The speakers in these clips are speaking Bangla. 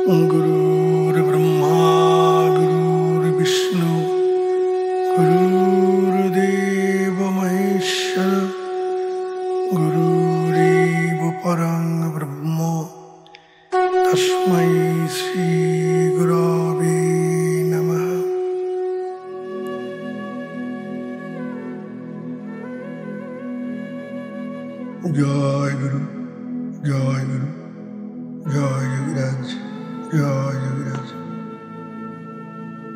गुरुर्ब्रह्मा गुरुर्विष्णु गुरुर्देव महेश्वर गुरुरेव परं ब्रह्म तस्मै श्री गुरवे नमः। जय गुरु जय गुरु जय योगीराज जय योगीराज।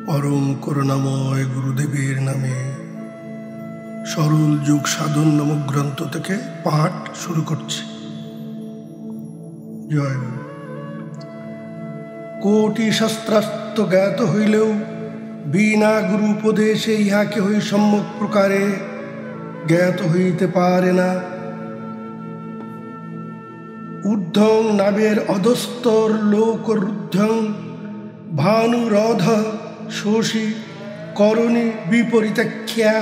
परम করুণাময় গুরুদেবের নামে সরল যোগ সাধন নামক গ্রন্থ থেকে পাঠ শুরু করছি। জয় গুরু। কোটি শাস্ত্রাস্ত্র জ্ঞাত হইলেও বিনা গুরু উপদেশে ইহা কেহই সম্যক প্রকারে জ্ঞাত হইতে পারে না। ঊর্ধ্বং নাবের অধস্তর লোকরুদ্ধং ভানুরধ শোষী করণী বিপরীতাখ্যা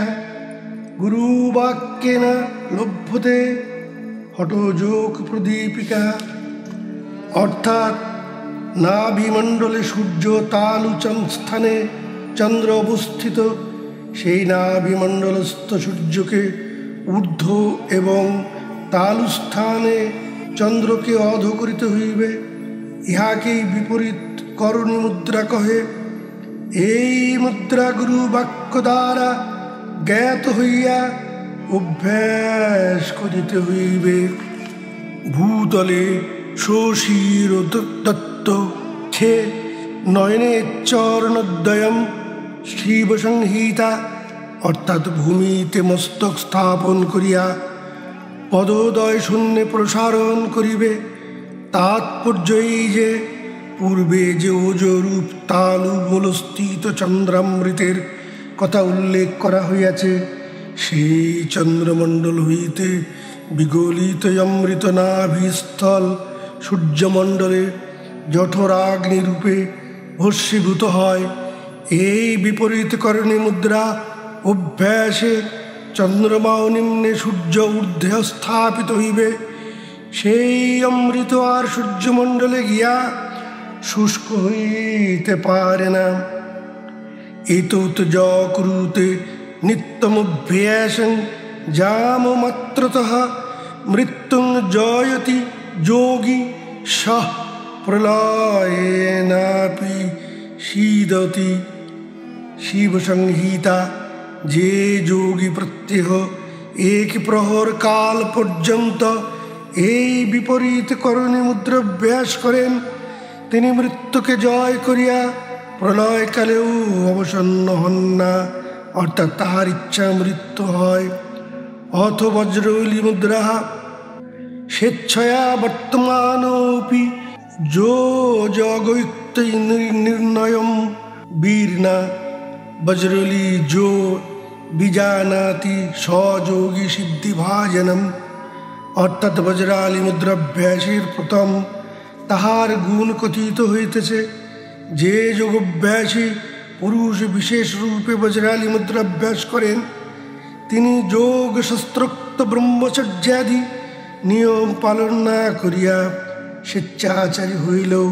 গুরুবাক্যেন লভ্যতে হঠযোগ প্রদীপিকা। অর্থাৎ নাভিমণ্ডলে সূর্য তালুচম স্থানে চন্দ্র অবস্থিত, সেই নাভিমণ্ডলস্থ সূর্যকে ঊর্ধ্ব এবং তালুস্থানে চন্দ্রকে অধ করিতে হইবে। ইহাকেই বিপরীত করণী মুদ্রা কহে। এই মুদ্রা গুরু বাক্য দ্বারা জ্ঞাত হইয়া অভ্যাস করিতে হইবে। ভূতলে শশীর দত্ত খে নয়নে চরণোদ্বয়ম শিব সংহিতা। অর্থাৎ ভূমিতে মস্তক স্থাপন করিয়া পদোদয় শূন্যে প্রসারণ করিবে। তাৎপর্য এই যে পূর্বে যে ওজরূপ তালু মূলস্থিত চন্দ্রামৃতের কথা উল্লেখ করা হইয়াছে, সেই চন্দ্রমণ্ডল হইতে বিগলিত অমৃত নাভিস্থল সূর্যমণ্ডলে জঠরাগ্নিরূপে ভস্মীভূত হয়। এই বিপরীত করণী মুদ্রা অভ্যাসে চন্দ্রমাও নিম্নে সূর্য ঊর্ধ্বে স্থাপিত হইবে। সেই অমৃত আর সূর্যমণ্ডলে গিয়া শুষ্ক হইতে পারে না। এতৎ য কুরুতে নিত্যমভ্যাসং জাম মাত্রতঃ মৃত্যুং জয়তি যোগী সঃ প্রলয়েনাপি সিদতি। শিব সংহিতা। যে যোগী প্রত্যহ এক প্রহর কাল পর্যন্ত এই বিপরীত করণী মুদ্রা অভ্যাস করেন, তিনি মৃত্যুকে জয় করিয়া প্রলয়কালেও অবসন্ন হন না, অর্থাৎ তাহার ইচ্ছা মৃত্যু হয়। অথ বজ্রবলী মুদ্রা স্বেচ্ছয়া বর্তমানোপি যো জগৈত্য নির্ণয়ম বীর্ণা। বজ্রলি যো বিজানাতি সযোগী সিদ্ধিভাজনম। অর্থাৎ বজ্রালী মুদ্রাভ্যাসের প্রথম তাহার গুণ কথিত হইতেছে। যে যোগাভ্যাসী পুরুষ বিশেষ রূপে বজ্রালী মুদ্রাভ্যাস করেন, তিনি যোগ শাস্ত্রোক্ত ব্রহ্মচর্যাদি নিয়ম পালন না করিয়া স্বেচ্ছাচারী হইলেও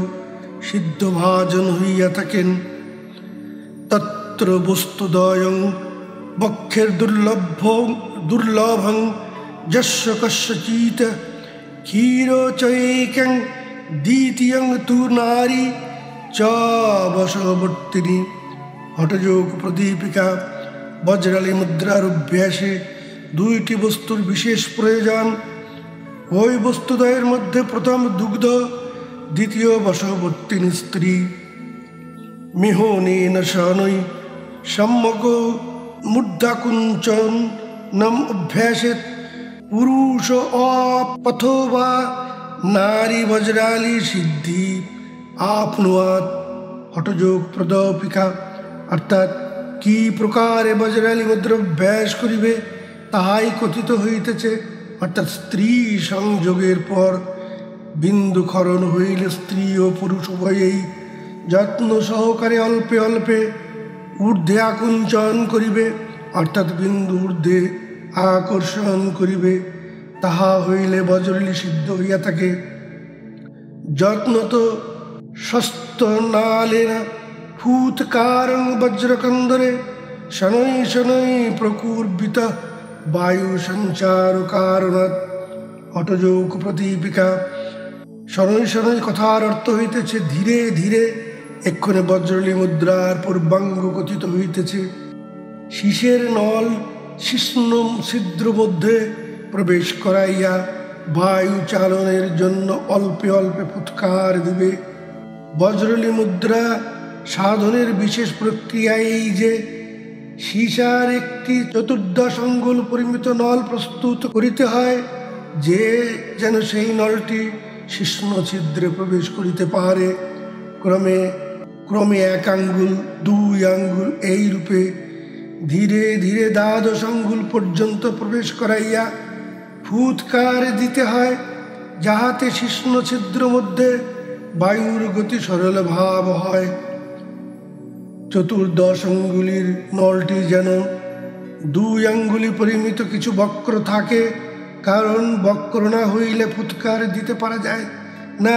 সিদ্ধভাজন হইয়া থাকেন। তত্র বস্তুদয়ং বক্ষের দুর্লভং যস্য কস্যচিৎ ক্ষীরোচৈকং দ্বিতীয়ং তু নারী চ বশবর্তিনী। হঠযোগ প্রদীপিকা। বজ্রালী মুদ্রার অভ্যাসে দুইটি বস্তুর বিশেষ প্রয়োজন। ওই বস্তুদ্বয়ের মধ্যে প্রথম দুগ্ধ, দ্বিতীয় বশবর্তিনী স্ত্রী। মিহনেন শনৈ সম্যক মূর্ধাকুঞ্চন নম অভ্যাসেত পুরুষ অথবা নারী বজ্রালী সিদ্ধি আপনুয়াত। হঠযোগ প্রদীপিকা। অর্থাৎ কি প্রকারে বজ্রালী মুদ্রা অভ্যাস করিবে তাহাই কথিত হইতেছে। অর্থাৎ স্ত্রী সংযোগের পর বিন্দু ক্ষরণ হইলে স্ত্রী ও পুরুষ উভয়েই যত্ন সহকারে অল্পে অল্পে ঊর্ধ্বে আকুঞ্চন করিবে, অর্থাৎ বিন্দু ঊর্ধ্বে আকর্ষণ করিবে। তাহা হইলে বজ্রলি সিদ্ধ হইয়া থাকে। যত্নত শস্তনালেন ফুৎকারং বজ্রকন্দরে শনৈ শনৈ প্রকুর্বিত বায়ু সঞ্চার কারণাৎ। হঠযোগ প্রদীপিকা। শনৈ শনৈ কথার অর্থ হইতেছে ধীরে ধীরে, এক্ষণে বজ্রলি মুদ্রার পূর্বাঙ্গ কথিত হইতেছে। শীষের নল শিষ্ণ ছিদ্র মধ্যে প্রবেশ করাইয়া বায়ু চালনের জন্য অল্পে অল্পে ফুৎকার দিবে। বজ্রলি মুদ্রা সাধনের বিশেষ প্রক্রিয়া এই যে সীসার একটি চতুর্দশ আঙ্গুল পরিমিত নল প্রস্তুত করিতে হয়, যে যেন সেই নলটি শিষ্ণ ছিদ্রে প্রবেশ করিতে পারে। ক্রমে ক্রমে 1 আঙ্গুল 2 আঙ্গুল এই রূপে ধীরে ধীরে দ্বাদশ আঙ্গুল পর্যন্ত প্রবেশ করাইয়া ফুৎকার দিতে হয়, যাহাতে শিষ্ণ ছিদ্র মধ্যে বায়ুর গতি সরল ভাব হয়। চতুর্দশ আঙ্গুলির নলটি যেন 2 আঙ্গুলি পরিমিত কিছু বক্র থাকে, কারণ বক্র না হইলে ফুৎকার দিতে পারা যায় না।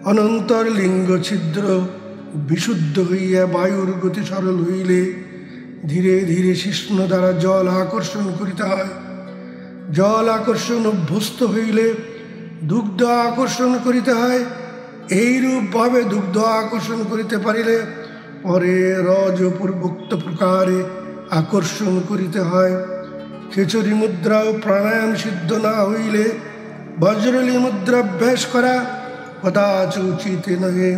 অনন্তর লিঙ্গ ছিদ্র বিশুদ্ধ হইয়া বায়ুর গতি সরল হইলে ধীরে ধীরে শিষ্ণ দ্বারা জল আকর্ষণ করিতে হয়। জল আকর্ষণ অভ্যস্ত হইলে দুগ্ধ আকর্ষণ করিতে হয়। এইরূপভাবে দুগ্ধ আকর্ষণ করিতে পারিলে পরে রজপূর্বোক্ত প্রকারে আকর্ষণ করিতে হয়। খেচরি মুদ্রা ও প্রাণায়াম সিদ্ধ না হইলে বজ্রলি মুদ্রাভ্যাস করা কদাচ উচিত নহে।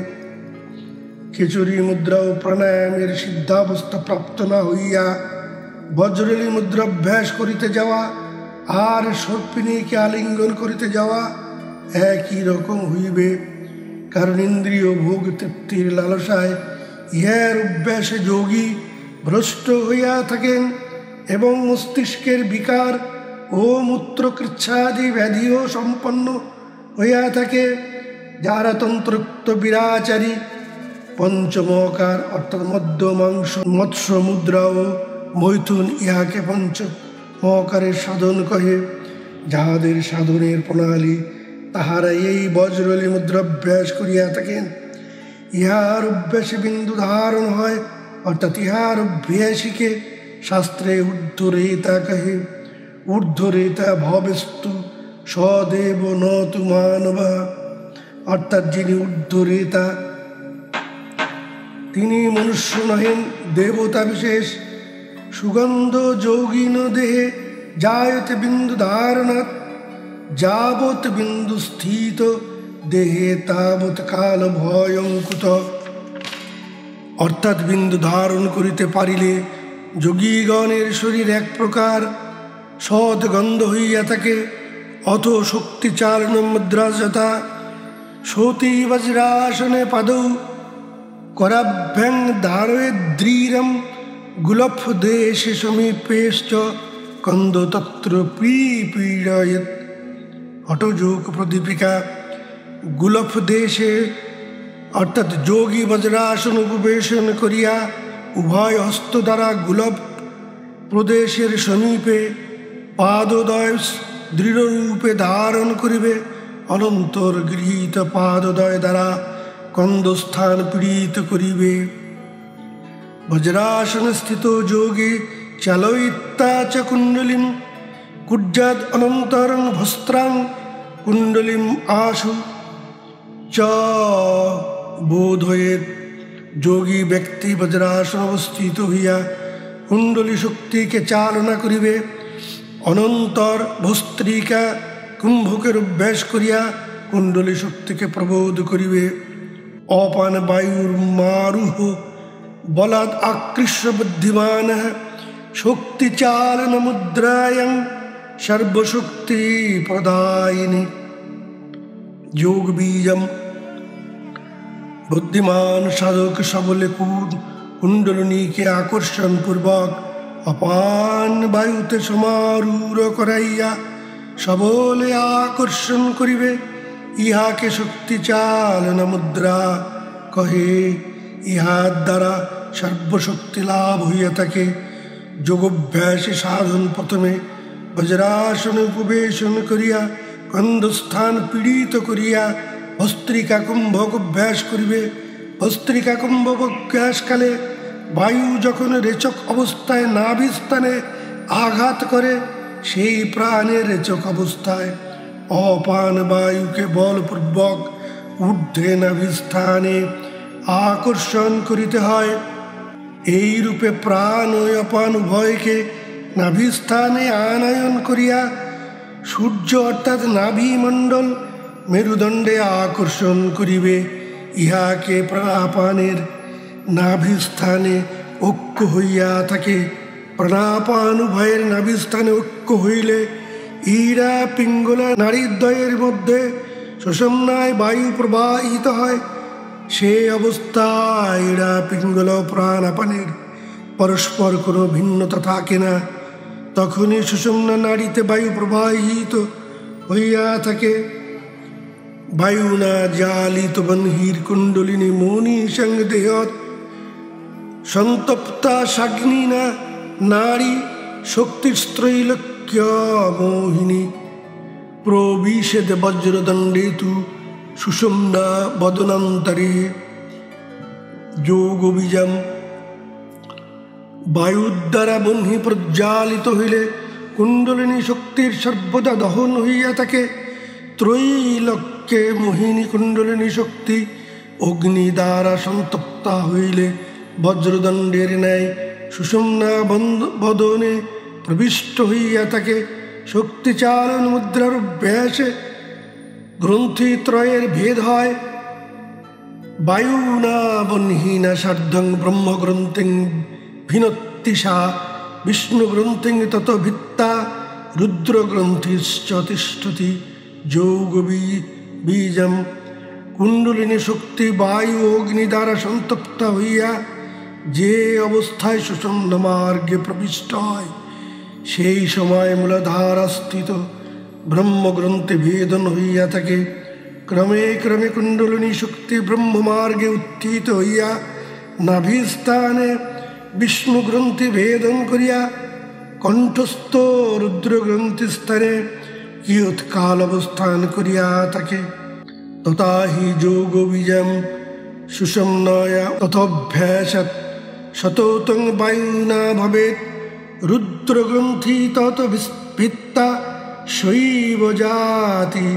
খেচরি মুদ্রা ও প্রাণায়ামের সিদ্ধাবস্থা প্রাপ্ত না হইয়া বজ্রলি মুদ্রাভ্যাস করিতে যাওয়া আর সর্পিণীকে আলিঙ্গন করিতে যাওয়া একই রকম হইবে, কারণ ইন্দ্রিয় ভোগ তৃপ্তির লালসায় ইহার অভ্যাসে যোগী ভ্রষ্ট হইয়া থাকেন এবং মস্তিষ্কের বিকার ও মূত্রকৃচ্ছাদি ব্যাধিও সম্পন্ন হইয়া থাকে। যারা তন্ত্রোক্ত বিরাচারী পঞ্চমকার অর্থাৎ মধ্য মাংস মৎস্য মুদ্রা ও মৈথুন ইহাকে পঞ্চমকারের সাধন কহে, যাহাদের সাধনের প্রণালী তাহারা এই বজ্রলি মুদ্রাভ্যাস করিয়া থাকেন। ইহার অভ্যাসে বিন্দু ধারণ হয়, অর্থাৎ ইহার অভ্যাসীকে শাস্ত্রে ঊর্ধ্বরেতা কহে। ঊর্ধ্বরেতা ভবেস্তু সদেব ন তু মানবা, অর্থাৎ যিনি ঊর্ধ্বরেতা তিনি মনুষ্য নহেন, দেবতা বিশেষ। সুগন্ধ যৌগিন দেহে জায়তে বিন্দু ধারণাৎ, যাবৎ বিন্দু স্থিত দেহে তাবৎ কাল ভয়ঙ্কুত। অর্থাৎ বিন্দু ধারণ করিতে পারিলে যোগীগণের শরীর এক প্রকার সদ্গন্ধ হইয়া থাকে। অথ শক্তি চালন মুদ্রা যথা সতী বজ্রাসনে পাদৌ कराभ्यं धारयेद्रीरं गुलफ देशे समीपेश्च कंदो तत्र पीडयेत्। हठযোগ প্রদীপিকা। গুলফ দেশে অর্থাৎ যোগী বজ্রাসন উপবেশন করিয়া উভয় হস্ত দ্বারা গুলফ প্রদেশের সমীপে পাদদ্বয় দৃঢ়রূপে ধারণ করিবে। অনন্তর গৃহীত পাদদ্বয় দ্বারা কন্দস্থান পীড়িত করিবে। বজ্রাসন স্থিত যোগে চালয়িত্তা চ কুণ্ডলিম কুজ্জাদ অনন্তরং ভস্ত্রাং কুণ্ডলিম আশু চ বোধয়েৎ। যোগী ব্যক্তি বজ্রাসন অবস্থিত হইয়া কুণ্ডলী শক্তিকে চালনা করিবে। অনন্তর ভস্ত্রিকা কুম্ভকের অভ্যাস করিয়া কুণ্ডলী শক্তিকে প্রবোধ করিবে। অপান বায়ুর মারুহ বলাদ আকৃষ্ট বুদ্ধিমান শক্তি চালন মুদ্রায়ং সর্বশক্তি প্রদায়িনী। যোগ বীজম। বুদ্ধিমান সাধক সবলে কুণ্ডলিনীকে আকর্ষণ পূর্বক অপান বায়ুতে সমারূঢ় করাইয়া সবলে আকর্ষণ করিবে। ইহাকে শক্তি চালন মুদ্রা কহে। ইহার দ্বারা সর্বশক্তি লাভ হইয়া থাকে। যোগাভ্যাসে সাধন প্রথমে বজ্রাসন উপবেশন করিয়া কন্দস্থান পীড়িত করিয়া ভস্ত্রিকা কুম্ভক অভ্যাস করিবে। ভস্ত্রিকা কুম্ভক অভ্যাসকালে বায়ু যখন রেচক অবস্থায় নাভিস্থানে আঘাত করে, সেই প্রাণের রেচক অবস্থায় অপান বায়ুকে বলপূর্বক ঊর্ধ্বে নাভিস্থানে আকর্ষণ করিতে হয়। এই রূপে প্রাণ ও অপান উভয়কে নাভিস্থানে আনয়ন করিয়া সূর্য অর্থাৎ নাভিমণ্ডল মেরুদণ্ডে আকর্ষণ করিবে। ইহাকে প্রাণাপানের নাভিস্থানে ঐক্য হইয়া থাকে। প্রাণাপান উভয়ের নাভিস্থানে ঐক্য হইলে ইরা পিঙ্গলা নাড়িদ্বয়ের মধ্যে সুষুম্নায় বায়ু প্রবাহিত হয়। সে অবস্থায় ইরা পিঙ্গল প্রাণাপানের পরস্পর কোনো ভিন্নতা থাকে না। তখনই সুষুম্না নাড়িতে বায়ু প্রবাহিত হইয়া থাকে। বায়ুনা জালিত বহ্নির কুণ্ডলিনী মৌনি সঙ্গ দেহত সন্তপ্তা সাগ্নিনা নারী শক্তিস্ত্রৈলোক্য মোহিনী প্রবিশেদ বজ্রদণ্ডে তু সুষুম্না বদনান্তরে। যোগ বীজম বায়ুর দ্বারা বহ্নি প্রজ্বালিত হইলে কুণ্ডলিনী শক্তির সর্বদা দহন হইয়া থাকে। ত্রৈলোক্যে মোহিনী কুণ্ডলিনী শক্তি অগ্নি দ্বারা সন্তপ্তা হইলে বজ্রদণ্ডের ন্যায় সুষুম্না বদনে প্রবিষ্ট হইয়া থাকে। শক্তিচালন মুদ্রার অভ্যাসে গ্রন্থি ত্রয়ের ভেদ হয়। বায়ুনা বহ্নিনা সার্ধং ব্রহ্মগ্রন্থিং ভিনত্তিষা বিষ্ণুগ্রন্থিং তত ভিত্তা রুদ্রগ্রন্থিশ্চ তিষ্ঠতি। যোগ বীজম কুণ্ডলিনী শক্তি বায়ু অগ্নি দ্বারা সন্তপ্তা হইয়া যে অবস্থায় সুষুম্না মার্গে প্রবিষ্ট হয়, সেই সময় মূলাধারস্থিত ব্রহ্মগ্রন্থে ভেদন হইয়া থাকে। ক্রমে ক্রমে কুণ্ডলিনী শক্তি ব্রহ্মমার্গে উত্থিত হইয়া নাভিস্থানে বিষ্ণুগ্রন্থি ভেদন করিয়া কণ্ঠস্থ রুদ্রগ্রন্থিস্থানে কিয়ৎকাল অবস্থান করিয়া থাকে। তথা হি যোগ বীজম সুষুম্নায়া তথোভ্যাসাৎ শতোতং বায়ুনা ভবেৎ রুদ্রগ্রন্থি তত ভিত্তা শৈব জাতি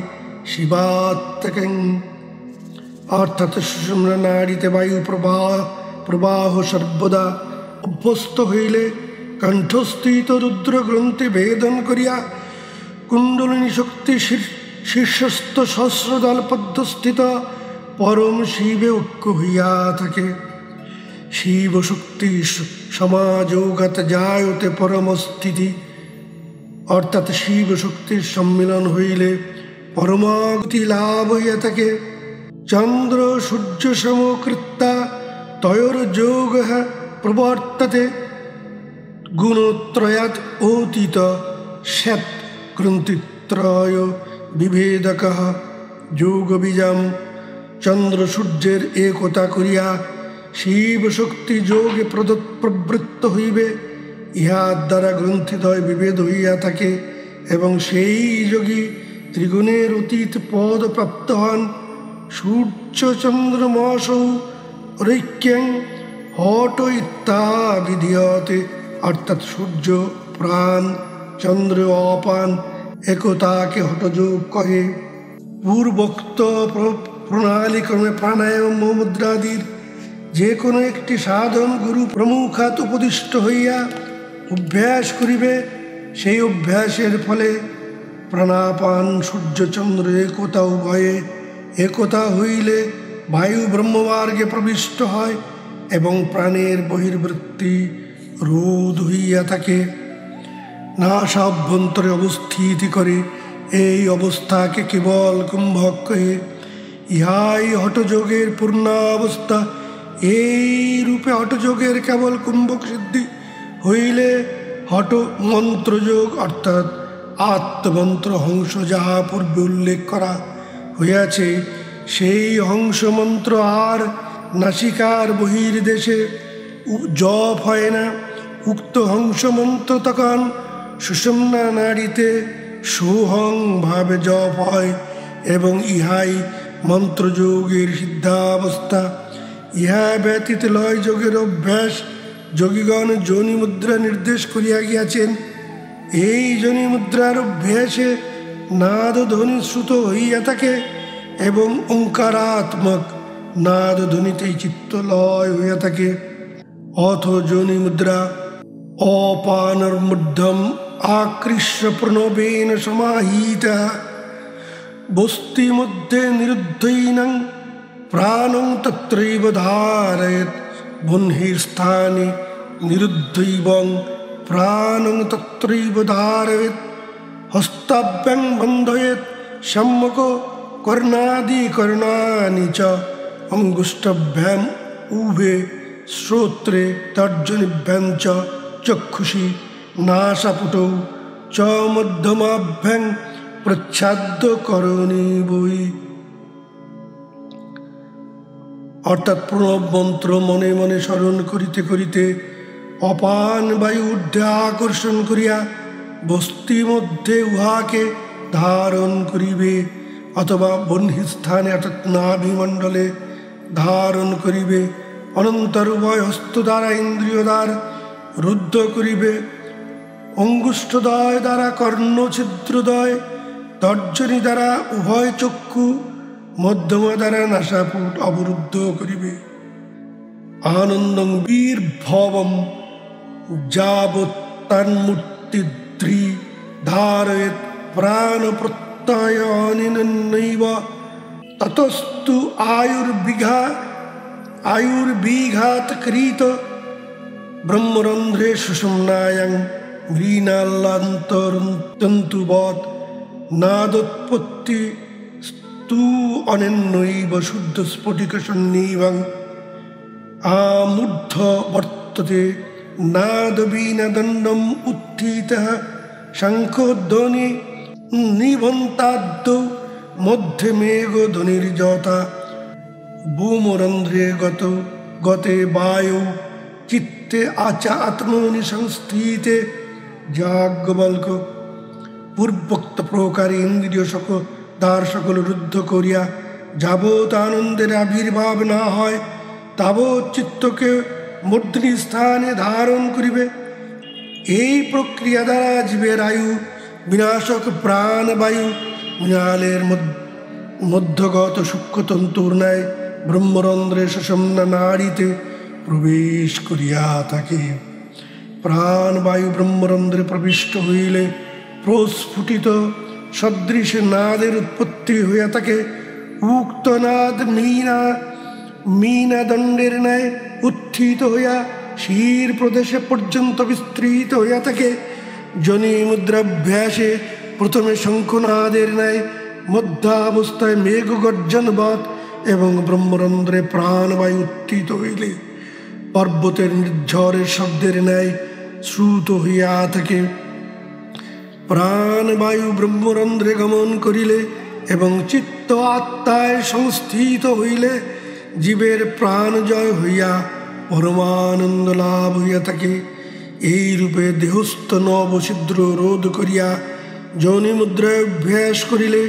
শিবাত্মকং। অর্থাৎ সুষুম্না নাড়িতে বায়ু প্রবাহ সর্বদা অভ্যস্ত হইলে কণ্ঠস্থিত রুদ্রগ্রন্থি ভেদন করিয়া কুণ্ডলিনী শক্তি শীর্ষস্থ সহস্রদল পদ্মস্থিত পরম শিবে ঐক্য হইয়া থাকে। শিব শক্তি সমাযোগাত জায়তে পরমস্থিতি। অর্থাৎ শিব শক্তির সম্মিলন হইলে পরমাগতি লাভ হইয়া থাকে। চন্দ্র সূর্য সমকৃত্তা তয়োর যোগ প্রবর্ততে গুণত্রয়াৎ অতীত শ্বেত গ্রন্থিত্রয় বিভেদক। যোগ বীজম চন্দ্র সূর্যের একতা করিয়া শিব শক্তি যোগে প্রবৃত্ত হইবে। ইহার দ্বারা গ্রন্থিদ্বয় বিভেদ হইয়া থাকে এবং সেই যোগী ত্রিগুণের অতীত পদ প্রাপ্ত হন। সূর্য চন্দ্রমসৌ ঐক্যং হট ইত্যাবিধীয়তে। অর্থাৎ সূর্য প্রাণ, চন্দ্র অপান একতাকে হঠযোগ কহে। পূর্বোক্ত প্রণালীক্রমে প্রাণায়াম মুদ্রাদির যে কোনো একটি সাধন গুরু প্রমুখাত উপদিষ্ট হইয়া অভ্যাস করিবে। সেই অভ্যাসের ফলে প্রাণাপান সূর্যচন্দ্র একতা উভয়ে একতা হইলে বায়ু ব্রহ্মমার্গে প্রবিষ্ট হয় এবং প্রাণের বহির্বৃত্তি রোধ হইয়া থাকে, নাসাভ্যন্তরে অবস্থিতি করে। এই অবস্থাকে কেবল কুম্ভক কহে। ইহাই হঠযোগের পূর্ণাবস্থা। এই রূপে হঠযোগের কেবল কুম্ভক সিদ্ধি হইলে হঠ মন্ত্রযোগ অর্থাৎ আত্মমন্ত্র হংস যাহা পূর্বে উল্লেখ করা হইয়াছে, সেই হংসমন্ত্র আর নাসিকার বহির্দেশে জপ হয় না। উক্ত হংসমন্ত্র তখন সুষুম্না নাড়িতে সোহং ভাবে জপ হয় এবং ইহাই মন্ত্রযোগের সিদ্ধাবস্থা। ইহা ব্যতীত লয় যোগের অভ্যাস যোগীগণ যোনি মুদ্রা নির্দেশ করিয়া গিয়াছেন। এই যোনি মুদ্রার অভ্যাসে নাদ ধ্বনি শ্রুত হইয়া থাকে এবং ওঙ্কারাত্মক নাদ ধ্বনিতেই চিত্ত লয় হইয়া থাকে। অথ যোনি মুদ্রা অপানর্মূর্ধম আকৃষ্য প্রণবেন সমাহিতা বস্তি মধ্যে নিরুদ্ধৈনং প্রাণং তত্রৈব ধারয়েৎ বহ্নিস্থানে নিরুদ্ধৈবং প্রাণং তত্রৈব ধারয়েৎ হস্তাভ্যাং বন্ধয়েৎ সম্মুখ কর্ণাদি কর্ণানি চ অঙ্গুষ্ঠভ্যাম উভে শ্রোত্রে তর্জনীভ্যাং চ চক্ষুষি নাসাপুটৌ চ মধ্যমাভ্যাং প্রচ্ছাদ্য করণী বই। অর্থাৎ প্রণব মন্ত্র মনে মনে স্মরণ করিতে করিতে অপান বায়ু ঊর্ধ্বে আকর্ষণ করিয়া বস্তি মধ্যে উহাকে ধারণ করিবে, অথবা বহ্নিস্থানে অর্থাৎ নাভিমণ্ডলে ধারণ করিবে। অনন্তর উভয় হস্ত দ্বারা ইন্দ্রিয় দ্বার রুদ্ধ করিবে, অঙ্গুষ্ঠদ্বয় দ্বারা কর্ণছিদ্রদ্বয়, তর্জনী দ্বারা উভয় চক্ষু, মধ্যমা দ্বারা নাসাপুট অবরুদ্ধ করিবে। আনন্দং বীর্ভবম যাবত্তন্মূর্তিদ্রি ধারয়েৎ প্রাণ প্রত্যয়নেনৈব ততস্তু আয়ুর্বিঘাতকৃত ব্রহ্মরন্ধ্রে সুষুম্নায়াং মৃণালান্তরন্তন্তুবৎ নাদোৎপত্তি স্তু অনেনৈব শুদ্ধ স্ফটিক সন্নিভং আমূর্ধ বর্ততে নাদবীনদণ্ডম উত্থিতঃ শঙ্খধ্বনি নিবন্তাদ্যৌ মধ্যে মেঘধ্বনির্যতা ভূমরন্ধ্রে গতে বায়ৌ চিত্তে আত্মনি সংস্থিতে যাজ্ঞবল্ক। পূর্বোক্ত প্রকারে ইন্দ্রিয় দ্বার সকল রুদ্ধ করিয়া যাবৎ আনন্দের আবির্ভাব না হয় তাবৎ চিত্তকে মূর্ধনি স্থানে ধারণ করিবে। এই প্রক্রিয়া দ্বারা জীবের আয়ু বিনাশক প্রাণবায়ু মৃণালের মধ্যগত সূক্ষ্মতন্তুর ন্যায় ব্রহ্মরন্ধ্রে সুষুম্না নাড়িতে প্রবেশ করিয়া থাকে। প্রাণবায়ু ব্রহ্মরন্ধ্রে প্রবিষ্ট হইলে প্রস্ফুটিত সদৃশ নাদের উৎপত্তি হইয়া থাকে। উক্ত নাদ মীনাদণ্ডের ন্যায় উত্থিত হইয়া শির প্রদেশে পর্যন্ত বিস্তৃত হইয়া থাকে। যোনি মুদ্রাভ্যাসে প্রথমে শঙ্খনাদের ন্যায়, মধ্যাবস্থায় মেঘগর্জনবৎ এবং ব্রহ্মরন্ধ্রে প্রাণবায়ু উত্থিত হইলে পর্বতের নির্ঝরের শব্দের ন্যায় শ্রুত হইয়া থাকে। প্রাণবায়ু ব্রহ্মরন্ধ্রে গমন করিলে এবং চিত্ত আত্মায় সংস্থিত হইলে জীবের প্রাণ জয় হইয়া পরমানন্দ লাভ হইয়া থাকে। এই রূপে দেহস্থ নবছিদ্র রোধ করিয়া যোনি মুদ্রায় অভ্যাস করিলে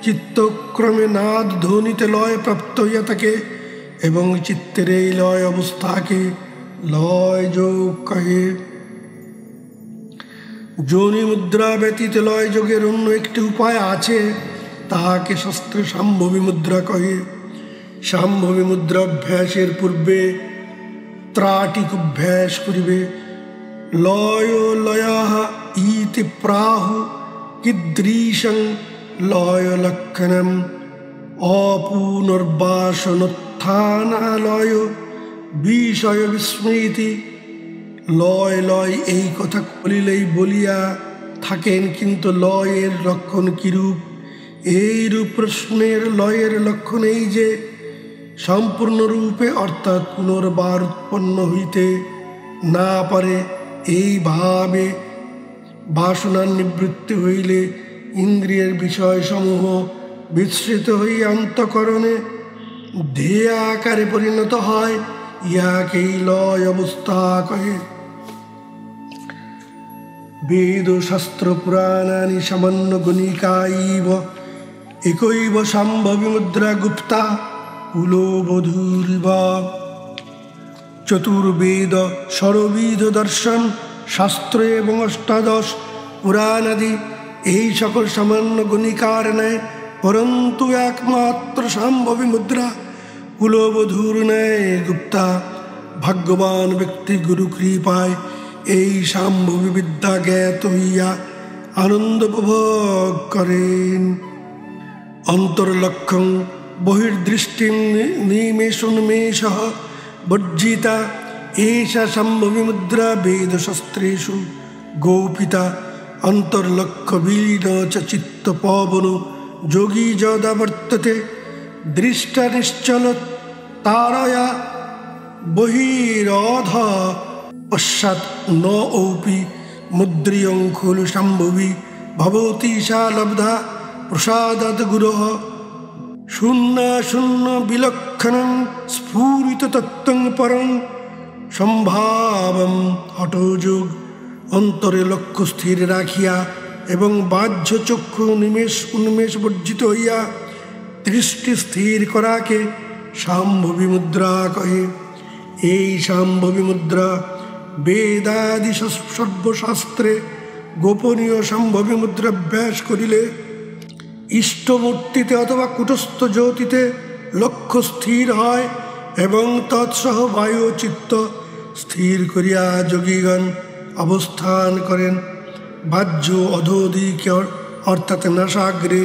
চিত্তক্রমে নাদ ধ্বনিতে লয় প্রাপ্ত হইয়া থাকে এবং চিত্তের এই লয় অবস্থাকে লয় যোগ কহে। যোনি মুদ্রা ব্যতীত লয় যোগের অন্য একটি উপায় আছে, তাহাকে শাস্ত্রে সাম্ভবী মুদ্রা কহে। সাম্ভবী মুদ্রা অভ্যাসের পূর্বে ত্রাটিক অভ্যাস করিবে। লয় লয়াহ ইতি প্রাহু কিদৃশং লয় লক্ষণম অপুনর্বাসনোত্থানালয় বিষয় বিস্মৃতি। লয় লয় এই কথা বলিলেই বলিয়া থাকেন, কিন্তু লয়ের লক্ষণ কিরূপ? এইরূপ প্রশ্নের লয়ের লক্ষণ এই যে সম্পূর্ণরূপে অর্থাৎ পুনর্বার উৎপন্ন হইতে না পারে। এইভাবে বাসনার নিবৃত্তি হইলে ইন্দ্রিয়ের বিষয়সমূহ বিস্মৃত হইয়া অন্তঃকরণে ধ্যেয় আকারে পরিণত হয়। ইহাকেই লয় অবস্থা কহে। বেদ শাস্ত্র পুরাণানি সামান্য গণিকা ইব একৈব সম্ভবী মুদ্রা গুপ্তা কুলবধূরিব। চতুর্বেদ ষড়বিধ দর্শন শাস্ত্র এবং অষ্টাদশ পুরাণাদি এই সকল সামান্য গণিকার নেয়, পরন্তু একমাত্র সম্ভবী মুদ্রা কুলবধূর ন্যায় গুপ্তা। ভাগ্যবান ব্যক্তি গুরু কৃপায় এই সম্ভবী বিদ্যা জ্ঞাত হইয়া আনন্দ উপভোগ করেন। অন্তর্লক্ষং বহির্দৃষ্টিং নিমেষোন্মেষ বর্জিতা এষা সম্ভবী মুদ্রা বেদশাস্ত্রেষু গোপিতা। অন্তর্লক্ষ বিলীন চ চিত্ত পবন যোগী যদা বর্ততে দৃষ্টা নিশ্চল তারয়া বহিরধ পশ্চাৎ ন ঔপি মুদ্রিয়ং খলু সম্ভবী ভবতি সা লব্ধা প্রসাদাৎ গুরুঃ। শূন্য বিলক্ষণং স্ফুরিত তত্ত্বং পরং সম্ভাবম হঠযোগ। অন্তরে লক্ষ্য স্থির রাখিয়া এবং বাহ্য চক্ষু উন্মেষ বর্জিত হইয়া দৃষ্টি স্থির করাকে সম্ভবী মুদ্রা কহে। এই সম্ভবী মুদ্রা বেদাদি সর্বশাস্ত্রে গোপনীয় সম্ভবী মুদ্রা অভ্যাস করিলে ইষ্টমূর্তিতে অথবা কুটস্থ জ্যোতিতে লক্ষ্য স্থির হয় এবং তৎসহ বায়ু চিত্ত স্থির করিয়া যোগীগণ অবস্থান করেন। বাহ্য অধোদিকে অর্থাৎ নাসাগ্রে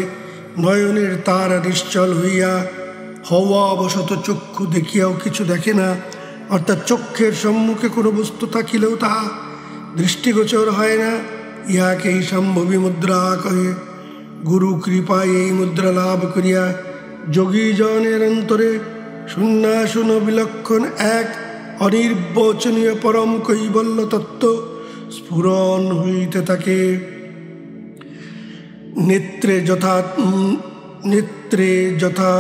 নয়নের তারা নিশ্চল হইয়া হওয়া অবশত চক্ষু দেখিয়াও কিছু দেখে না, অর্থাৎ চক্ষের সম্মুখে কোনো বস্তু থাকিলেও তাহা দৃষ্টিগোচর হয় না, ইহাকেই সম্ভবী মুদ্রা কহে। গুরু কৃপায় এই মুদ্রা লাভ করিয়া যোগীজনের অন্তরে শূন্যাশূন্য বিলক্ষণ এক অনির্বচনীয় পরম কৈবল্য তত্ত্ব স্ফুরণ হইতে থাকে। নেত্রে যথা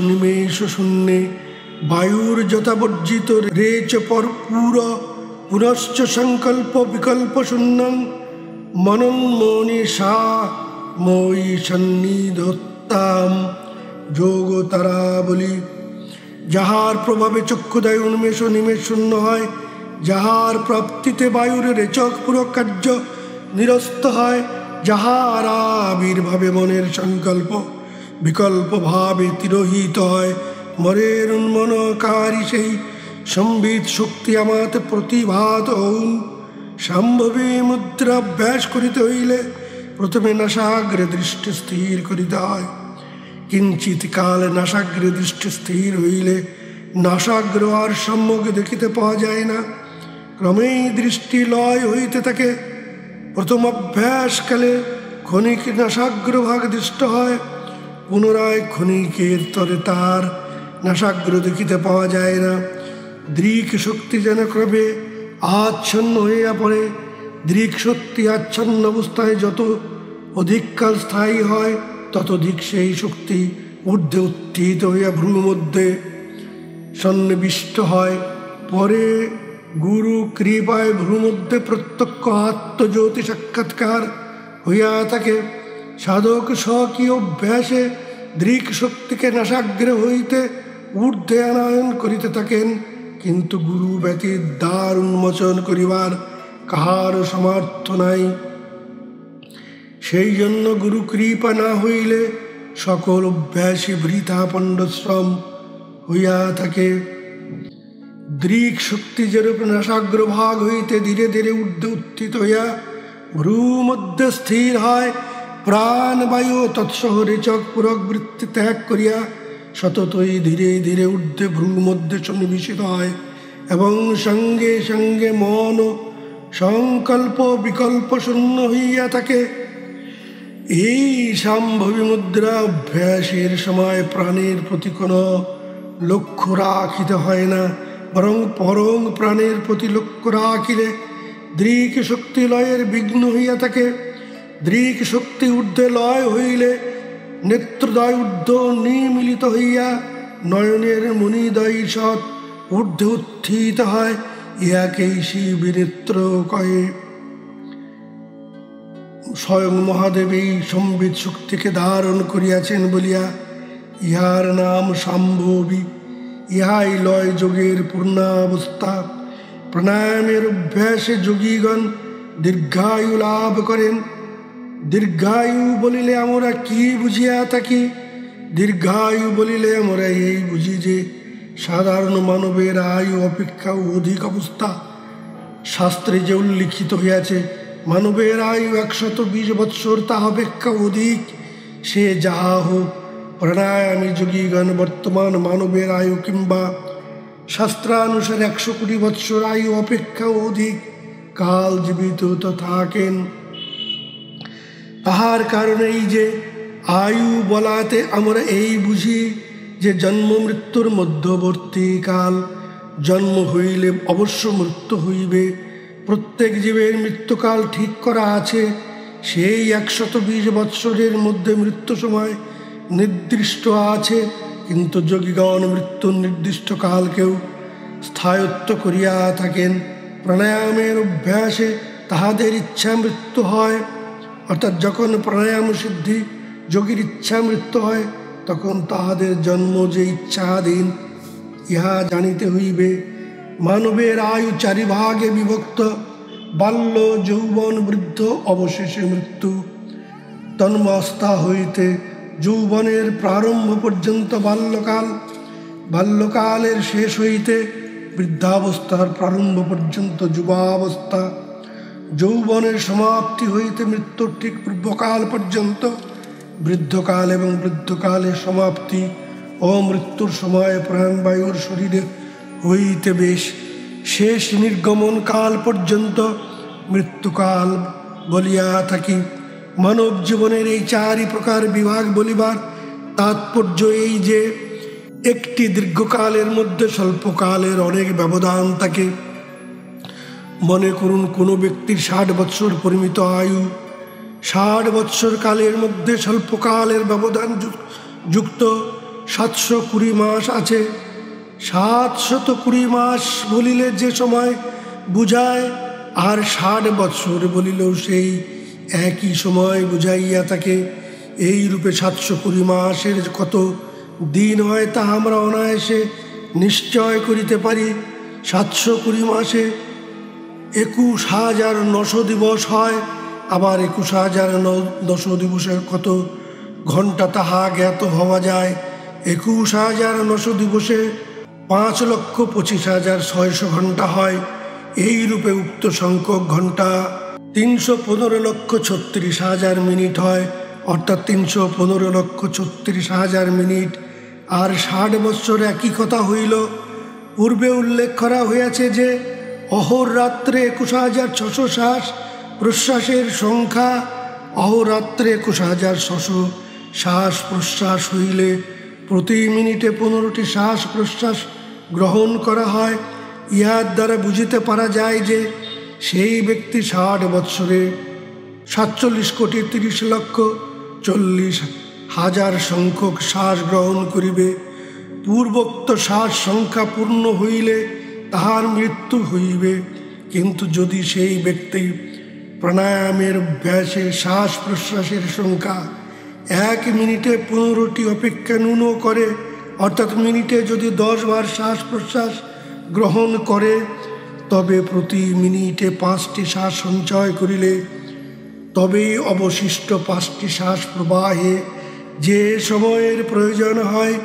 নিমেষ শূন্যে বায়ুর যথা বর্জিত রেচ পুর পুনশ্চ সংকল্প বিকল্প শূন্যং মনন্মনীষা মই সন্নিধত্তাম যোগ তারা বলি। যাহার প্রভাবে চক্ষুদায় উন্মেষ নিমেষ শূন্য হয়, যাহার প্রাপ্তিতে বায়ুর রেচক পুরো কার্য নিরস্ত হয়, যাহার আবির্ভাবে মনের সংকল্প বিকল্প ভাবে তিরোহিত হয়, মনের উন্মনকারী সেই সম্বিত শক্তি আমাতে প্রতিভাত হউন। সম্ভবী মুদ্রা অভ্যাস করিতে হইলে প্রথমে নাসাগ্রে দৃষ্টি স্থির করিতে হয়। কিঞ্চিৎ কাল নাসাগ্রে দৃষ্টি স্থির হইলে নাসাগ্র আর সম্মুখে দেখিতে পাওয়া যায় না, ক্রমেই দৃষ্টি লয় হইতে থাকে। প্রথম অভ্যাসকালে ক্ষণিক নাসাগ্রভাগ দৃষ্ট হয়, পুনরায় ক্ষণিকের তরে তার নাসাগ্র দেখিতে পাওয়া যায় না। দৃক শক্তি যেন ক্রমে আচ্ছন্ন হইয়া পড়ে। দৃক শক্তি আচ্ছন্ন অবস্থায় যত অধিককাল স্থায়ী হয়, ততোধিক সেই শক্তি ঊর্ধ্বে উত্থিত হইয়া ভ্রু মধ্যে সন্নিবিষ্ট হয়। পরে গুরু কৃপায় ভ্রু মধ্যে প্রত্যক্ষ আত্মজ্যোতি সাক্ষাৎকার হইয়া থাকে। সাধক স্বকীয় অভ্যাসে দৃক শক্তিকে নাসাগ্রে হইতে ঊর্ধ্বে আনয়ন করিতে থাকেন, কিন্তু গুরু ব্যতীত দ্বার উন্মোচন করিবার কাহার সামর্থ্য নাই। সেই জন্য গুরু কৃপা না হইলে সকল অভ্যাসী বৃথা পণ্ডশ্রম হইয়া থাকে। দৃক শক্তি যেরূপ নাসাগ্রভাগ হইতে ধীরে ধীরে ঊর্ধ্বে উত্থিত হইয়া ভ্রু মধ্যে স্থির হয়, প্রাণ বায়ু তৎসহ রেচক পুরক বৃত্তি ত্যাগ করিয়া সততই ধীরে ধীরে ঊর্ধ্বে ভ্রু মধ্যে সন্নিবেশিত হয় এবং সঙ্গে সঙ্গে মন সংকল্প বিকল্প শূন্য হইয়া থাকে। এই সম্ভবী মুদ্রা অভ্যাসের সময় প্রাণের প্রতি কোনো লক্ষ্য রাখিতে হয় না, বরং পরং প্রাণের প্রতি লক্ষ্য রাখিলে দৃক শক্তি লয়ের বিঘ্ন হইয়া থাকে। দৃক শক্তি ঊর্ধ্বে লয় হইলে নেত্রদ্বয় ঊর্ধ্ব নিমিলিত হইয়া নয়নের মণিদ্বয় সৎ ঊর্ধ্বে উত্থিত হয়, ইহাকেই শিব নেত্র কহে। স্বয়ং মহাদেব এই সম্বিত শক্তিকে ধারণ করিয়াছেন বলিয়া ইহার নাম শাম্ভবী। ইহাই লয় যোগের পূর্ণাবস্থা। প্রাণায়ামের অভ্যাসে যোগীগণ দীর্ঘায়ু লাভ করেন। দীর্ঘায়ু বলিলে আমরা কি বুঝিয়া থাকি? দীর্ঘায়ু বলিলে আমরা এই বুঝি যে সাধারণ মানবের আয়ু অপেক্ষা অধিক অবস্থা। শাস্ত্রে যে উল্লিখিত হইয়াছে মানবের আয়ু 120 বৎসর, তাহা অপেক্ষা অধিক। সে যাহা হোক, প্রাণায়ামী যোগীগণ বর্তমান মানবের আয়ু কিংবা শাস্ত্রানুসারে 120 বৎসর আয়ু অপেক্ষা অধিক কাল জীবিত থাকেন। তাহার কারণেই যে আয়ু বলাতে আমরা এই বুঝি যে জন্ম মৃত্যুর মধ্যবর্তী কাল। জন্ম হইলে অবশ্য মৃত্যু হইবে। প্রত্যেক জীবের মৃত্যুকাল ঠিক করা আছে। সেই 120 বৎসরের মধ্যে মৃত্যু সময় নির্দিষ্ট আছে। কিন্তু যোগীগণ মৃত্যুর নির্দিষ্ট কালকেও স্থায়িত্ব করিয়া থাকেন। প্রাণায়ামের অভ্যাসে তাহাদের ইচ্ছা মৃত্যু হয়, অর্থাৎ যখন প্রাণায়াম সিদ্ধি যোগীর ইচ্ছা মৃত্যু হয় তখন তাহাদের জন্ম যে ইচ্ছাধীন, ইহা জানিতে হইবে। মানবের আয়ু 4 ভাগে বিভক্ত: বাল্য, যৌবন, বৃদ্ধ, অবশেষে মৃত্যু। তন্মাস্তা হইতে যৌবনের প্রারম্ভ পর্যন্ত বাল্যকাল, বাল্যকালের শেষ হইতে বৃদ্ধাবস্থার প্রারম্ভ পর্যন্ত যুবাবস্থা, যৌবনের সমাপ্তি হইতে মৃত্যুর ঠিক পূর্বকাল পর্যন্ত বৃদ্ধকাল এবং বৃদ্ধকালের সমাপ্তি ও মৃত্যুর সময় প্রাণবায়ুর শরীরে হইতে বেশ শেষ নির্গমন কাল পর্যন্ত মৃত্যুকাল বলিয়া থাকি। মানব জীবনের এই 4 প্রকার বিভাগ বলিবার তাৎপর্য এই যে একটি দীর্ঘকালের মধ্যে স্বল্পকালের অনেক ব্যবধান থাকে। মনে করুন কোনো ব্যক্তির 60 বৎসর পরিমিত আয়ু। 60 বৎসর কালের মধ্যে স্বল্পকালের ব্যবধান যুক্ত 720 মাস আছে। 720 মাস বলিলে যে সময় বুঝায়, আর 60 বৎসর বলিলেও সেই একই সময় বুঝাইয়া থাকে। এই রূপে 720 মাসের কত দিন হয় তা আমরা অনায়াসে নিশ্চয় করিতে পারি। 720 মাসে 21,900 দিবস হয়। আবার 21,900 দিবসের কত ঘন্টা তাহা জ্ঞাত হওয়া যায়। 21,900 দিবসে 5,25,600 ঘন্টা হয়। এই রূপে উক্ত সংখ্যক ঘন্টা 315,36,000 মিনিট হয়, অর্থাৎ 315,36,000 মিনিট। আর 60 বৎসর একই কথা হইল। পূর্বে উল্লেখ করা হইয়াছে যে অহোরাত্রে 21,600 শ্বাস প্রশ্বাসের সংখ্যা। অহোরাত্রে 21,600 শ্বাস প্রশ্বাস হইলে প্রতি মিনিটে 15টি শ্বাস প্রশ্বাস গ্রহণ করা হয়। ইহার দ্বারা বুঝিতে পারা যায় যে সেই ব্যক্তি 60 বৎসরে 47,30,40,000 সংখ্যক শ্বাস গ্রহণ করিবে। পূর্বোক্ত শ্বাস সংখ্যা পূর্ণ হইলে তাহার মৃত্যু হইবে। কিন্তু যদি সেই ব্যক্তি প্রাণায়ামের অভ্যাসে শ্বাস প্রশ্বাসের সংখ্যা 1 মিনিটে 15টি অপেক্ষা ন্যূন করে, অর্থাৎ মিনিটে যদি 10 বার শ্বাস প্রশ্বাস গ্রহণ করে, তবে প্রতি মিনিটে 5টি শ্বাস সঞ্চয় করিলে তবেই অবশিষ্ট 5টি শ্বাস প্রবাহে যে সময়ের প্রয়োজন হয়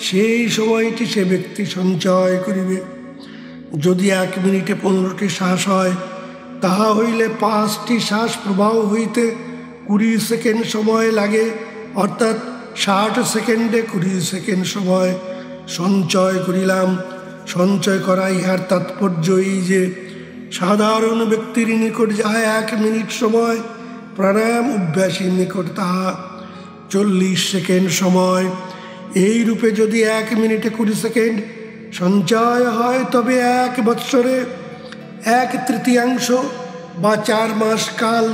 সেই সময়টি সে ব্যক্তি সঞ্চয় করিবে। যদি 1 মিনিটে 15টি শ্বাস হয়, তাহা হইলে 5টি শ্বাস প্রবাহ হইতে 20 সেকেন্ড সময় লাগে, অর্থাৎ 60 সেকেন্ডে 20 সেকেন্ড সময় সঞ্চয় করিলাম। সঞ্চয় করা ইহার তাৎপর্য এই যে সাধারণ ব্যক্তির নিকট যাহা 1 মিনিট সময়, প্রাণায়াম অভ্যাসীর নিকট তাহা 40 সেকেন্ড সময়। এই রূপে যদি 1 মিনিটে 20 সেকেন্ড সঞ্চয় হয়, তবে 1 বৎসরে 1/3 বা 4 মাস কাল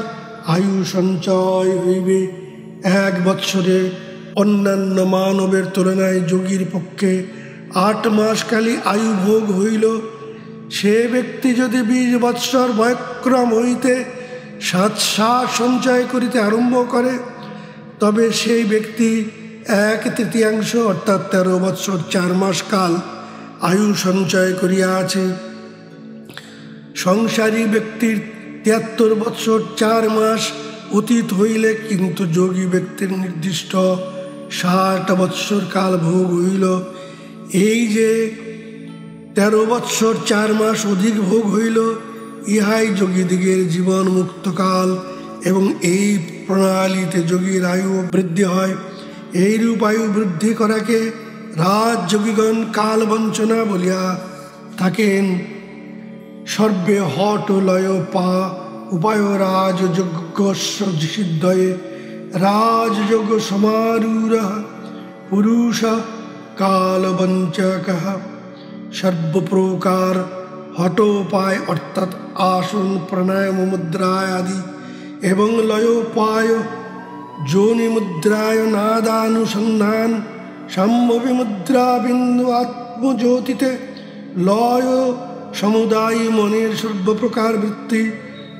আয়ু সঞ্চয় হইবে। 1 বৎসরে অন্যান্য মানবের তুলনায় যোগীর পক্ষে 8 মাস কালী আয়ু ভোগ হইল। সে ব্যক্তি যদি 20 বৎসর বয়ক্রম হইতে 7 শ্বাস সঞ্চয় করিতে আরম্ভ করে, তবে সেই ব্যক্তি 1/3 অর্থাৎ 13 বৎসর 4 মাস কাল আয়ু সঞ্চয় করিয়া আছে। সংসারী ব্যক্তির 73 বৎসর 4 মাস অতীত হইলে, কিন্তু যোগী ব্যক্তির নির্দিষ্ট 60 বৎসর কাল ভোগ হইল। এই যে 13 বৎসর 4 মাস অধিক ভোগ হইল, ইহাই যোগীদিগের জীবন মুক্তকাল, এবং এই প্রণালীতে যোগীর আয়ু বৃদ্ধি হয়। এইরূপ আয়ু বৃদ্ধি করাকে রাজযোগীগণ কাল বঞ্চনা বলিয়া থাকেন। সর্বে হট লয় পা উপায় রাজযোগ্য সিদ্ধয়ে রাজযোগ সমারূঢ় পুরুষ কালবঞ্চক। সর্বপ্রকার হটোপায় অর্থাৎ আসন, প্রাণায়াম, মুদ্রায় আদি এবং লয়োপায়, যোনি মুদ্রায়, নাদানুসন্ধান, সাম্যবী মুদ্রা, বিন্দু আত্মজ্যোতিতে লয় সমুদায় মনের সর্বপ্রকার বৃত্তি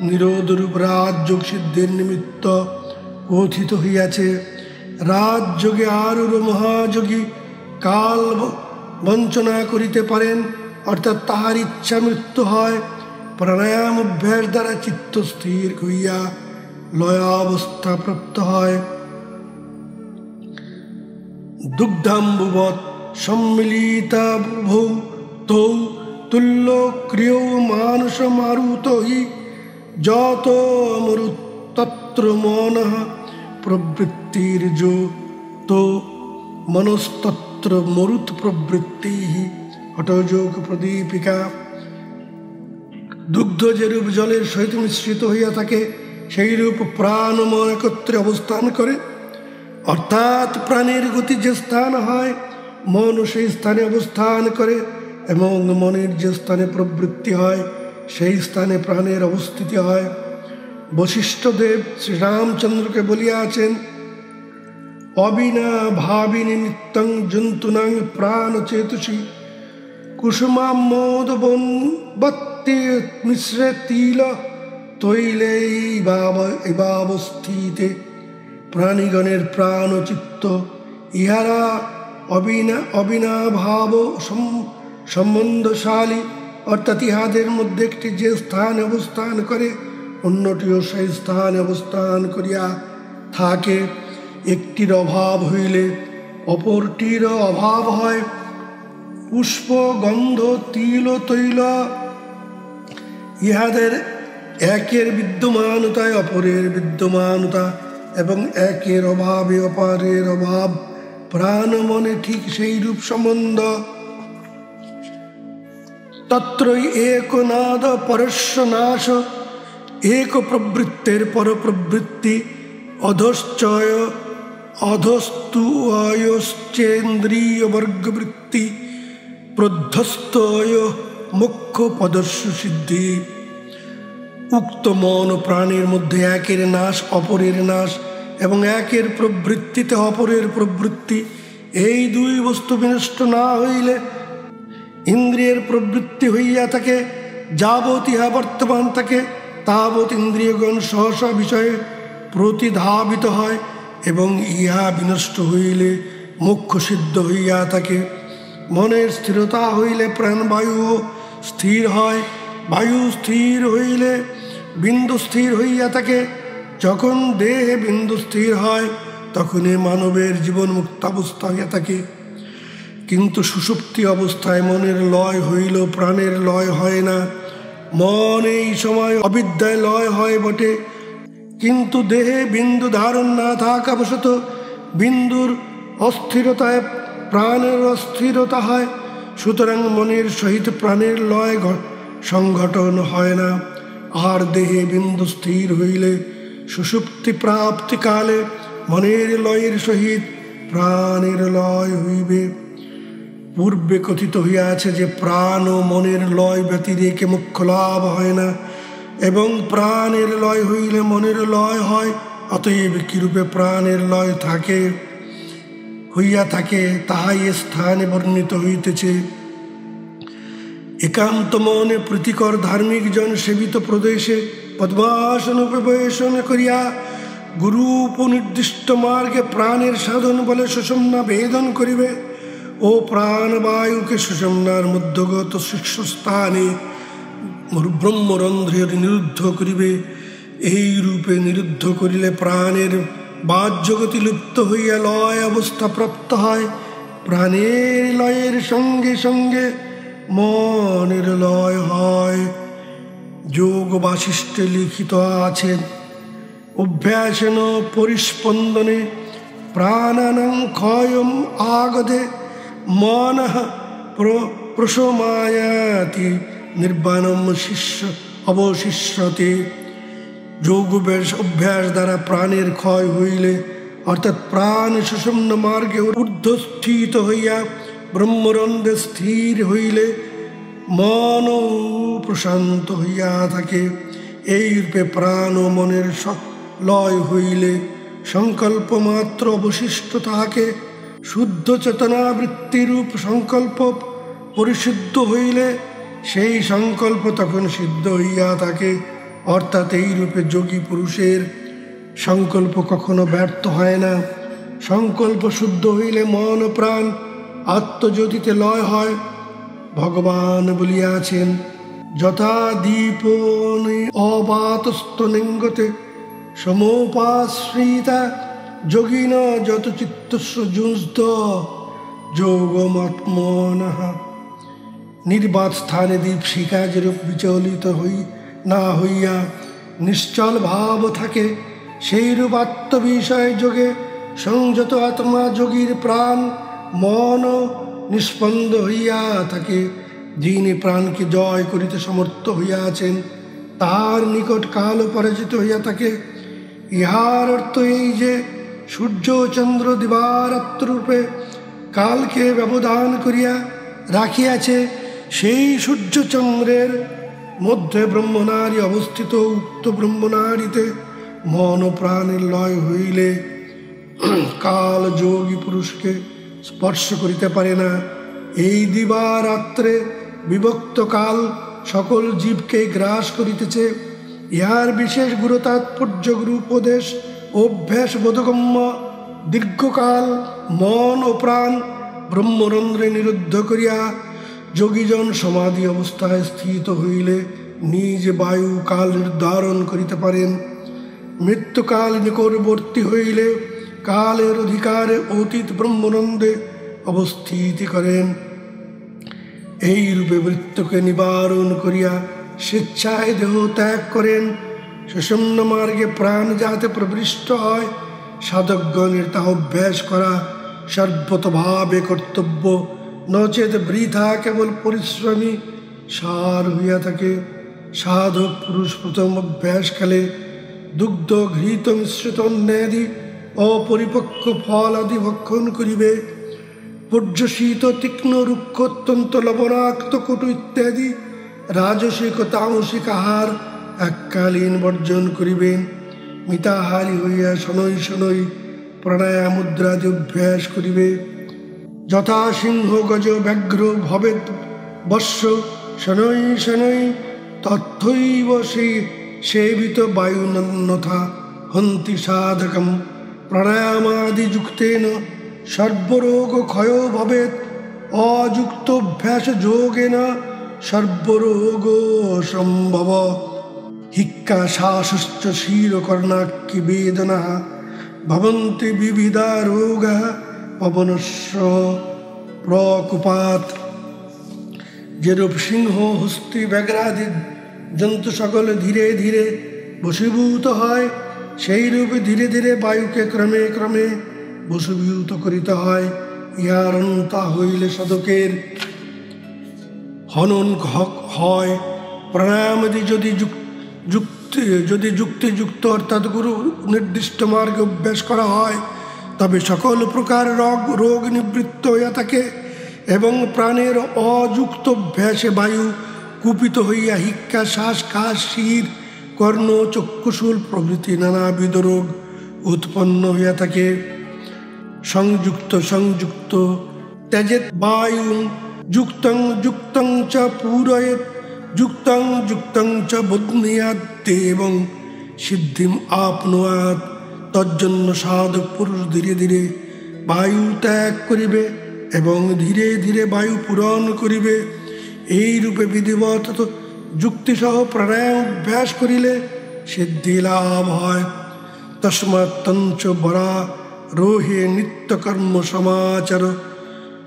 নিরোধরূপ রাজযোগ সিদ্ধির নিমিত্ত কথিত হইয়াছে। রাজযোগে আরূঢ় মহাযোগী কাল বঞ্চনা করিতে পারেন, অর্থাৎ তাহার ইচ্ছা মৃত্যু হয়। প্রাণায়াম অভ্যাস দ্বারা চিত্ত স্থির হইয়া লয়াবস্থা প্রাপ্ত হয়। দুগ্ধাম্বুবৎ সম্মিলিতাবুভৌ তৌ তুল্য ক্রিয়ৌ মানস মারুত হি যত মরুত তত্র মনঃ প্রবৃত্তির্যো তো মনস্তত্র মরুত প্রবৃত্তি। হঠযোগ প্রদীপিকা। দুগ্ধ যেরূপ জলের সহিত মিশ্রিত হইয়া থাকে, সেইরূপ প্রাণ মন একত্রে অবস্থান করে, অর্থাৎ প্রাণের গতি যে স্থান হয়, মন সেই স্থানে অবস্থান করে, এবং মনের যে স্থানে প্রবৃত্তি হয়, সেই স্থানে প্রাণের অবস্থিতি হয়। বশিষ্ঠদেব শ্রীরামচন্দ্রকে বলিয়াছেন, অবিনা ভাবি নিমিত্তং জন্তুনাং প্রাণ চেতসী কুসুমামোদ বন্বত্তি মিশ্রে তিল তৈলেইবাবস্থিতে। প্রাণীগণের প্রাণ চিত্ত ইহারা অবিনাভাব সম্বন্ধশালী, অর্থাৎ ইহাদের মধ্যে একটি যে স্থানে অবস্থান করে, অন্যটিও সেই স্থানে অবস্থান করিয়া থাকে। একটির অভাব হইলে অপরটির অভাব হয়। পুষ্প, গন্ধ, তিল, তৈল ইহাদের একের বিদ্যমানতায় অপরের বিদ্যমানতা, এবং একের অভাবে অপরের অভাব। প্রাণ মনে ঠিক সেই রূপ সম্বন্ধ। তত্রই এক নাদ পরস্য নাশ, এক প্রবৃত্তের পর প্রবৃত্তি। অধশ্চয় অধস্তু অয়শ্চেন্দ্রিয় বর্গবৃত্তি প্রধ্বস্তয় মুখ্য পদস্য সিদ্ধি। উক্ত মন প্রাণের মধ্যে একের নাশ, অপরের নাশ, এবং একের প্রবৃত্তিতে অপরের প্রবৃত্তি, এই দুই বস্তু বিনষ্ট না হইলে ইন্দ্রিয়ের প্রবৃত্তি হইয়া থাকে। যাবৎ ইহা বর্তমান থাকে, তাবৎ ইন্দ্রিয়গণ সহসা বিষয়ে প্রতিধাবিত হয়, এবং ইহা বিনষ্ট হইলে মোক্ষ সিদ্ধ হইয়া থাকে। মনের স্থিরতা হইলে প্রাণবায়ুও স্থির হয়। বায়ু স্থির হইলে বিন্দু স্থির হইয়া থাকে। যখন দেহে বিন্দু স্থির হয়, তখনই মানবের জীবন মুক্তাবস্থা হইয়া থাকে। কিন্তু সুষুপ্তি অবস্থায় মনের লয় হইল, প্রাণের লয় হয় না। মন এই সময় অবিদ্যায় লয় হয় বটে, কিন্তু দেহে বিন্দু ধারণ না থাকা বশত বিন্দুর অস্থিরতায় প্রাণের অস্থিরতা হয়। সুতরাং মনের সহিত প্রাণের লয় সংঘটন হয় না। আর দেহে বিন্দু স্থির হইলে সুষুপ্তি প্রাপ্তিকালে মনের লয়ের সহিত প্রাণের লয় হইবে। পূর্বে কথিত হইয়াছে যে প্রাণ ও মনের লয় ব্যতিরেকে মোক্ষ লাভ হয় না, এবং প্রাণের লয় হইলে মনের লয় হয়। অতএব কিরূপে প্রাণের লয় হইয়া থাকে, তাহাই স্থানে বর্ণিত হইতেছে। একান্ত মনে প্রীতিকর ধার্মিক জন সেবিত প্রদেশে পদ্মাসন উপবেশন করিয়া গুরুপ নির্দিষ্ট মার্গে প্রাণের সাধন বলে সুষুম্না ভেদন করিবে ও প্রাণবায়ুকে সুষুম্নার মধ্যগত শীর্ষস্থানে ব্রহ্মরন্ধ্রে নিরুদ্ধ করিবে। এই রূপে নিরুদ্ধ করিলে প্রাণের বাহ্যগতি লুপ্ত হইয়া লয় অবস্থা প্রাপ্ত হয়। প্রাণের লয়ের সঙ্গে সঙ্গে মনের লয় হয়। যোগ বাশিষ্ঠে লিখিত আছে, অভ্যাসেন পরিস্পন্দনে প্রাণানাং ক্ষয়ম আগদে মনঃ প্রশমায়াতি নির্বাণম শিষ্য অবশিষ্যতে। যোগ অভ্যাস দ্বারা প্রাণের ক্ষয় হইলে, অর্থাৎ প্রাণ সুষুম্না মার্গে ঊর্ধ্বস্থিত হইয়া ব্রহ্মরন্ধ্রে স্থির হইলে মন প্রশান্ত হইয়া থাকে। এই রূপে প্রাণ ও মনের লয় হইলে সংকল্প মাত্র অবশিষ্ট থাকে। শুদ্ধ চেতনা বৃত্তিরূপ সংকল্প পরিশুদ্ধ হইলে সেই সংকল্প তখন সিদ্ধ হইয়া থাকে। অর্থাৎ এই রূপে যোগী পুরুষের সংকল্প কখনো ব্যর্থ হয় না। সংকল্প শুদ্ধ হইলে মন ও প্রাণ আত্মজ্যোতিতে লয় হয়। ভগবান বলিয়াছেন, যথা দীপ অবাতস্থ লিঙ্গতে সমোপাশ্রিতা যোগিন যত চিত্তস্য যুস্ত যোগমাত্মনঃ। নির্বাত স্থানে দীপশিখা যেরূপ বিচলিত না হইয়া নিশ্চল ভাব থাকে, সেইরূপ আত্মবিষয় যোগে সংযত আত্মা যোগীর প্রাণ মন নিষ্পন্দ হইয়া থাকে। যিনি প্রাণকে জয় করিতে সমর্থ হইয়াছেন, তার নিকট কাল পরাজিত হইয়া থাকে। ইহার অর্থ এই যে সূর্য চন্দ্র দিবারাত্ররূপে কালকে ব্যবধান করিয়া রাখিয়াছে, সেই সূর্যচন্দ্রের মধ্যে ব্রহ্মনারী অবস্থিত। উক্ত ব্রহ্মনারীতে মন ও প্রাণের লয় হইলে কাল যোগী পুরুষকে স্পর্শ করিতে পারে না। এই দিবারাত্রে বিভক্ত কাল সকল জীবকে গ্রাস করিতেছে। ইহার বিশেষ গুরু তাৎপর্য গুরু উপদেশ অভ্যাস বোধগম্য। দীর্ঘকাল মন ও প্রাণ ব্রহ্মরন্ধ্রে নিরুদ্ধ করিয়া যোগীজন সমাধি অবস্থায় স্থিত হইলে নিজ বায়ু কাল নির্ধারণ করিতে পারেন। মৃত্যুকাল নিকটবর্তী হইলে কালের অধিকারে অতীত ব্রহ্মনন্দে অবস্থিতি করেন। এই রূপে মৃত্যুকে নিবারণ করিয়া স্বেচ্ছায় দেহ ত্যাগ করেন। সুষুম্না মার্গে প্রাণ যাতে প্রবিষ্ট হয়, সাধকগণের তা অভ্যাস করা সর্বতভাবে কর্তব্য। নচেত বৃথা কেবল পরিশ্রমী সার হইয়া থাকে। সাধক পুরুষ প্রথম অভ্যাসকালে দুগ্ধ ঘৃত মিশ্রিত অন্যাদি অপরিপক্ক ফল আদি ভক্ষণ করিবে। পূর্য শীত তীক্ষ্ণ রুক্ষ অত্যন্ত লবণাক্ত কটু ইত্যাদি রাজসিক ও তামসিক আহার এককালীন বর্জন করিবেন। মিতাহারী হইয়া শনৈ শনৈ প্রাণায়াম মুদ্রাদি অভ্যাস করিবে। যথা সিংহ গজ ব্যাঘ্র ভবেদ বর্ষ শনৈ শনৈ তথৈব সেই সেবিত বায়ুনন্যথা হন্তি সাধকম প্রাণায়ামাদি যুক্তেন সর্বরোগ ক্ষয় ভবেত। অযুক্ত অভ্যাস যোগেন সর্বরোগ সম্ভব। হিক্কা শ্বাসশ্চ শিরকর্ণাক্কি বেদনা ভবন্তি বিবিধা রোগা পবনস্য প্রকুপাত। যেরূপ সিংহ হস্তি ব্যাঘ্রাদি জন্তু সকলে ধীরে ধীরে বশীভূত হয়, সেই রূপে ধীরে ধীরে বায়ুকে ক্রমে ক্রমে বশীভূত করিতে হয়। ইহার অন্তা হইলে সাধকের হনন হয়। প্রাণায়ামাদি যদি যুক্তিযুক্ত অর্থাৎ গুরু নির্দিষ্ট মার্গে অভ্যাস করা হয়, তবে সকল প্রকার রোগ নিবৃত্ত হইয়া থাকে এবং প্রাণের অযুক্ত অভ্যাসে বায়ু কুপিত হইয়া হিক্কা শ্বাস কাশ শির কর্ণ চক্ষুশূল প্রভৃতি নানাবিধ রোগ উৎপন্ন হইয়া থাকে। সংযুক্ত ত্যাজেত বায়ু যুক্তং চ পূরয়েত যুক্তং যুক্তং চ বুদ্ধিয়াৎ এবং সিদ্ধিম আপনুয়াৎ। তজ্জন্য সাধক পুরুষ ধীরে ধীরে বায়ু ত্যাগ করিবে এবং ধীরে ধীরে বায়ু পূরণ করিবে। এই রূপে বিধিবত যুক্তিসহ প্রাণায়াম অভ্যাস করিলে সিদ্ধি লাভ হয়। তস্মাৎ তঞ্চ বরা রোহে নিত্যকর্ম সমাচার।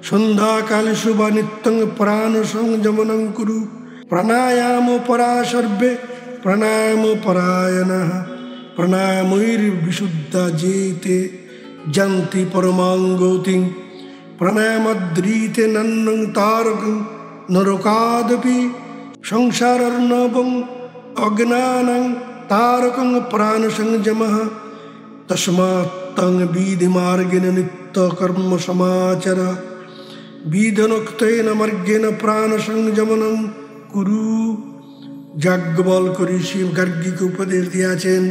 সন্ধ্যাকালেষু বা নিত্যং প্রাণ সংযমনং কুরু। প্রাণায়াম পরা সর্বে প্রাণায়াম পরায়ণঃ। প্রাণায়ামৈর্বিশুদ্ধা যেতে যন্তি পরমাং গতিং। প্রাণায়ামাদ্রিতে নন্নং তারকং নরকাদপি। সংসারার্ণবং অজ্ঞানানাং তারকং প্রাণ সংযমঃ। তস্মাৎ তং বিধি মার্গেণ নিত্য কর্ম সমাচার। বিধনোক্তেন মার্গেণ প্রাণ সংযমনং কুরু। যাজ্ঞবল্ক্য ঋষি গার্গীকে উপদেশ দিয়াছেন,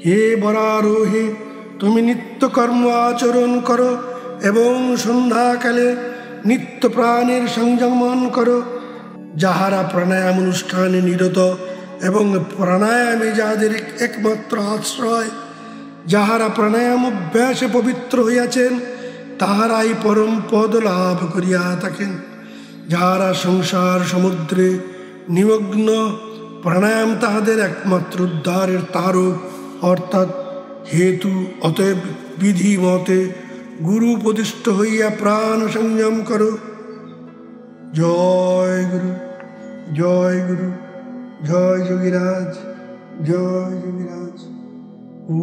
হে বরারোহে, তুমি নিত্য কর্ম আচরণ করো এবং সন্ধ্যাকালে নিত্য প্রাণের সংযমন করো। যাহারা প্রাণায়াম অনুষ্ঠানে নিরত এবং প্রাণায়ামে যাহাদের একমাত্র আশ্রয়, যাহারা প্রাণায়াম অভ্যাসে পবিত্র হইয়াছেন, তাহারাই পরম পদ লাভ করিয়া থাকেন। যাহারা সংসার সমুদ্রে নিমগ্ন, প্রাণায়াম তাহাদের একমাত্র উদ্ধারের তারক অর্থাৎ হেতু। অতএব বিধি মতে গুরু উপদিষ্ট হইয়া প্রাণ সংযম করো। জয় গুরু, জয় গুরু, জয় যোগীরাজ, জয় যোগীরাজ। ও